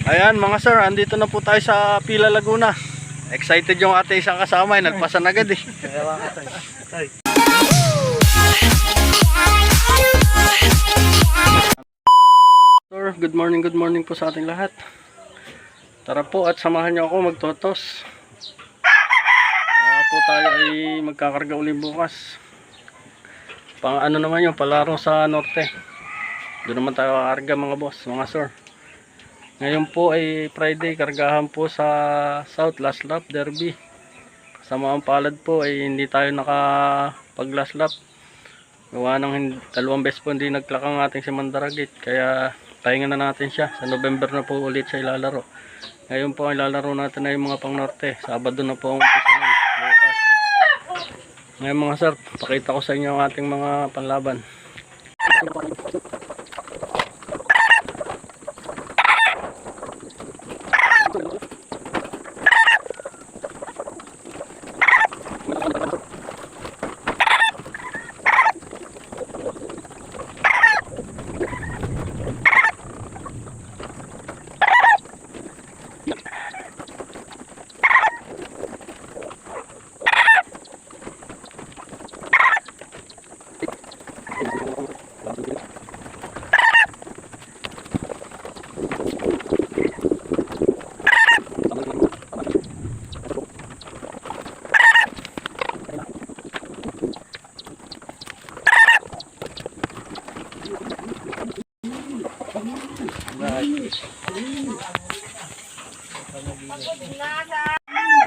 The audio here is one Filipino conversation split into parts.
Ayan mga sir, andito na po tayo sa Pila Laguna. Excited yung ating isang kasama, nagpasan agad eh. Sir, good morning po sa ating lahat. Tara po at samahan niyo ako magtotos. Po tayo ay magkakarga ulit bukas. Pang ano naman yung palaro sa norte. Doon naman tayo kakarga mga boss, mga sir. Ngayon po ay Friday, kargahan po sa South Last Lap Derby. Kasama ang palad po ay hindi tayo nakapag last lap. Gawa ng dalawang beses po hindi nagklak ang ating si Mandaragit. Kaya pahinga na natin siya. Sa November na po ulit siya ilalaro. Ngayon po ang ilalaro natin ay mga pang norte. Sabado na po ang umpisa nun, bukas. Ngayon mga sir, pakita ko sa inyo ang ating mga panlaban.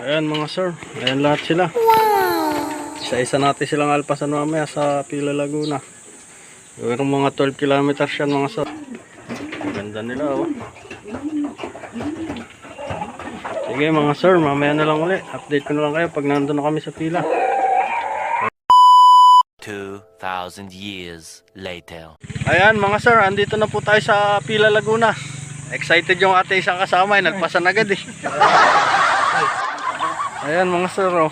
Ayan mga sir, ayan lahat sila. Isa-isa natin silang alpasan mamaya sa Pila Laguna. Yung mga 12 kilometers yan mga sir. Ganda nila oh. Sige mga sir, mamaya na lang ulit. Update ko na lang kayo pag nandun na kami sa Pila. 2,000 years later. Ayan mga sir, andito na po tayo sa Pila Laguna. Excited yung ating isang kasama, nagpasan agad eh. Ayan mga sir oh.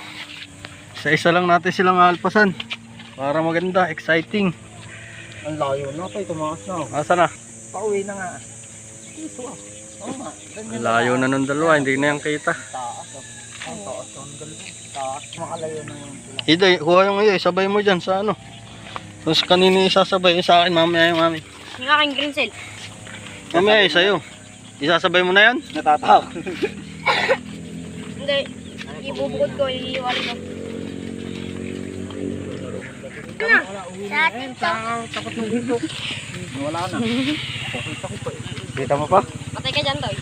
Isa-isa lang natin silang alpasan para maganda, exciting. Ang layo na pa, tumakas na. Asa na? Pauwi na nga. Ito ah. Oo nga. Ang layo na ng dalawa, hindi na yung kita. Taas ah. Ang taas ng dalawa. Taas. Makalayo na yung pula. Iday, kuha yung iyo, isabay mo dyan sa ano. Tapos kanina isasabay, sa akin mamaya yung mami. Yung aking green cell. Mamaya sa'yo. Isasabay mo na yan? Natatak. Hindi. Ibubukod ko, iiwalin ko. Takot ng dito. Wala na. Pakita ko pa. Kita mo pa? Patay ka dyan, Toy.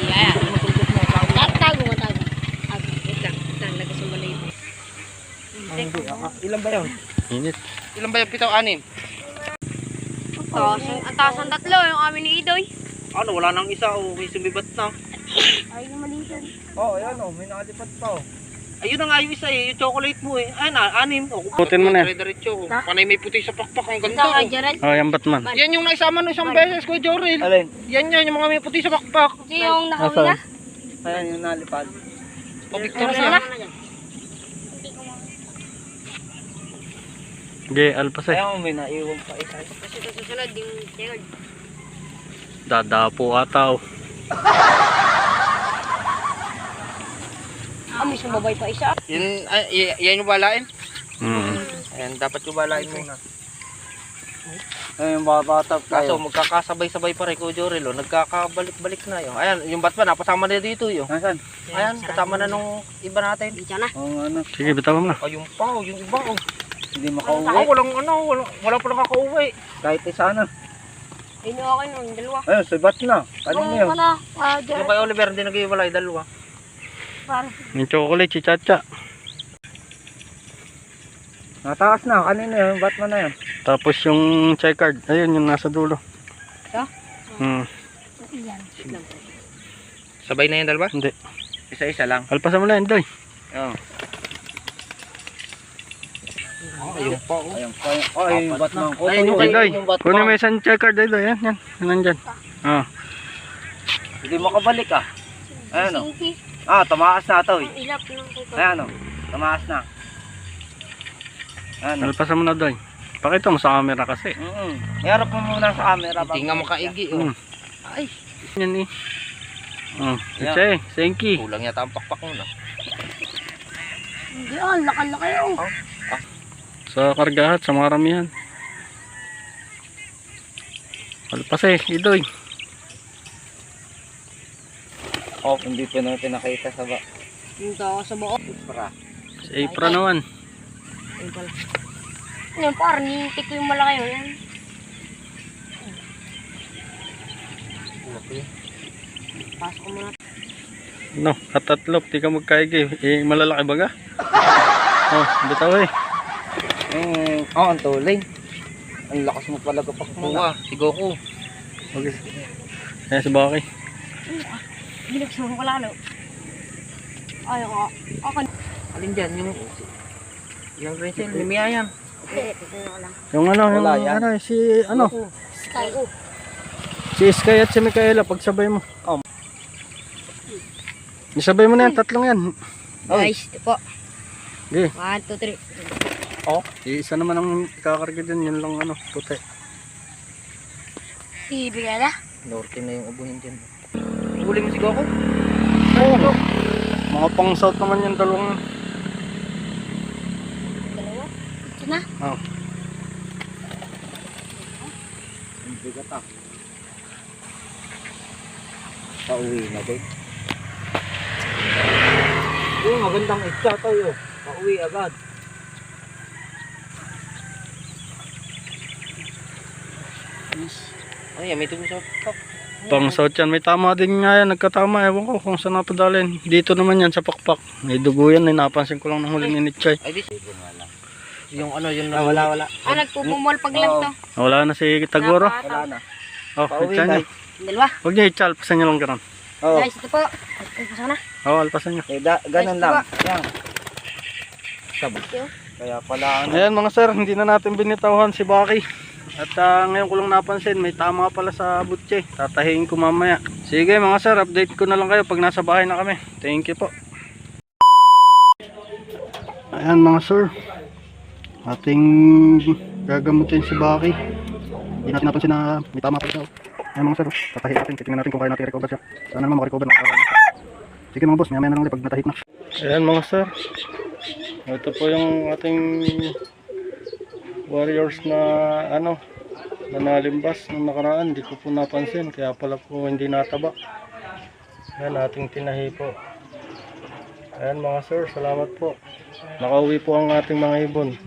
Yeah. Tago mo, tago. Wait lang. Nagasumba na yun. Ilan ba yun? Init. Ilan ba yung pitaw anim? Ang taas ng tatlo, yung amin ni Idoy. Ano, wala nang isa o may sumibat na. Ay, namalisan. Oo, ayan o, may nakalipat pa o. Ayun na nga yung isa eh, yung chocolate mo eh. Ay na, anim. Putin mo na. Dire-diretso. Panay may puti sa pakpak, ang Ito ganda. kay Gerald. Oh, yan Batman. Yan yung naisama nung isang beses ko, Joril. Alin? Yan yung mga may puti sa pakpak. Ito yung nakawin na. Ayan yung nalipad. O Victor Ano na. na? Sige, alpasay. Kaya may naiwan pa isa. Kasi ito susunod yung Gerald. Dadapo ata oh. May sumabay pa isa. Yan yung balain. Ayan, dapat yung balain muna. Ayan yung babatap Kaso tayo. magkakasabay-sabay pa rin ko, Joril. Nagkakabalik-balik na yun. Ayan, yung Batman, napasama na dito yun. Nasaan? Ayan, kasama na nung iba natin. Dito na. Oo ano, Sige, bitawan mo na. Ayun pa, yung iba. hindi makauwi. Wala pa nakaka-uwi. Kahit isa na. Ayun ako nung dalawa. Ayun, subat na. Kanina yun. Wala. Yung Gerald. kay Oliver, hindi nag-iwalay, dalawa. Parang. Yung chocolate, si Chacha. Nataas na, kanina yun. Batman na yun. Tapos yung checkered, ayun yung nasa dulo. Ito? Yan. Sabay na yan, dalawa? Hindi. Isa-isa lang. Alpasan mo na, Indoy. Oo. Ayun pa. Oh, ayun yung Batman ko. Ayun yung Indoy, yung Batman. kunin mo isang checkered, Indoy. Yan, yan. Yan, nandyan. Ah. Hindi makabalik ah. Ayan o. Sinki. Tumaas na ito eh. Ang ilap ng kuko. Ayan o. Tumaas na. Ayan o. Alpasan mo na, Doy. Pakita mo sa camera kasi. Iharap mo muna sa camera. Hindi nga makaigi. Mm. Ay, Yan eh. Oh, Chay, Senki. Kulang yata ang pakpak mo, no? Hindi ah, laki-laki oh. Sa kargahat, sa maramihan. Alpas eh, idoy. Oh, hindi pa natin nakita sa ba. Dito ako sa buo. Para. Sa April naman. Ayun pala. Yan parang nitik ko yung malaki oh. Yan. Pasok ko muna. No, katatlop, di ka magkaigi. Eh, malalaki baga? Oh, bitaw eh. Ang tuling. Ang lakas mo pala kapak mo. Oo, si Goku. Okay. Ayan si Baki. Binagsuhan ko lalo. Ay, ako. Alin dyan? Yung Rachel, lumiya yan. Tignan ko lang. Yung ano, yung Wala yan. ano, si ano, Sky oh. si Sky at si Micaela, pagsabay mo. Oh. Isabay mo na yan, tatlong yan. Guys, ito po. Okay. 1, 2, 3. Oh, isa naman ang ikakarga dyan, yun lang ano, puti. Ibigay na. Norte na yung ubuhin dyan. Huli mo si Goku? Oh, mga pang south naman yung dalawang. Dalawa. Ito na. Oh. Ang bigat ah. Pauwi na din. Magandang isda tayo. Pauwi agad. Ay, may tubig sa top. Pang south yan, may tama din nga yan, nagkatama, ewan ko kung saan napadalin. Dito naman yan sa pakpak. May dugo yan, eh, napansin ko lang ng huling initchay. Ay, di. Yung ano, yung wala. Ah, nagpupumol pag lang to. Wala na si Tagoro. Wala na. Oh, Pauwi, itchay nyo. guys. Dalawa. Huwag nyo itcha, alpasan nyo lang gano'n. Oo. Guys, ito po. Ito sana. Oo, alpasan nyo. Ganun Guys, lang. diba? Yan. Sabay. Kaya pala ano. Ayan mga sir, hindi na natin binitawhan si Baki. At ngayon ko lang napansin, may tama pala sa butche. Tatahiin ko mamaya. Sige mga sir, update ko na lang kayo pag nasa bahay na kami. Thank you po. Ayan mga sir, ating gagamutin si Baki. Hindi natin napansin na may tama pala siya. Ayan mga sir, tatahiin natin. Titingnan natin kung kaya natin recover siya. Sana naman makarecover na. Sige mga boss, maya na lang ulit pag natahik na. Ayan mga sir, ito po yung ating warriors na ano, na nalimbas nung nakaraan. Hindi ko po napansin, kaya pala po hindi nataba. Ayan, ating tinahi po. Ayan mga sir, salamat po. Nakauwi po ang ating mga ibon.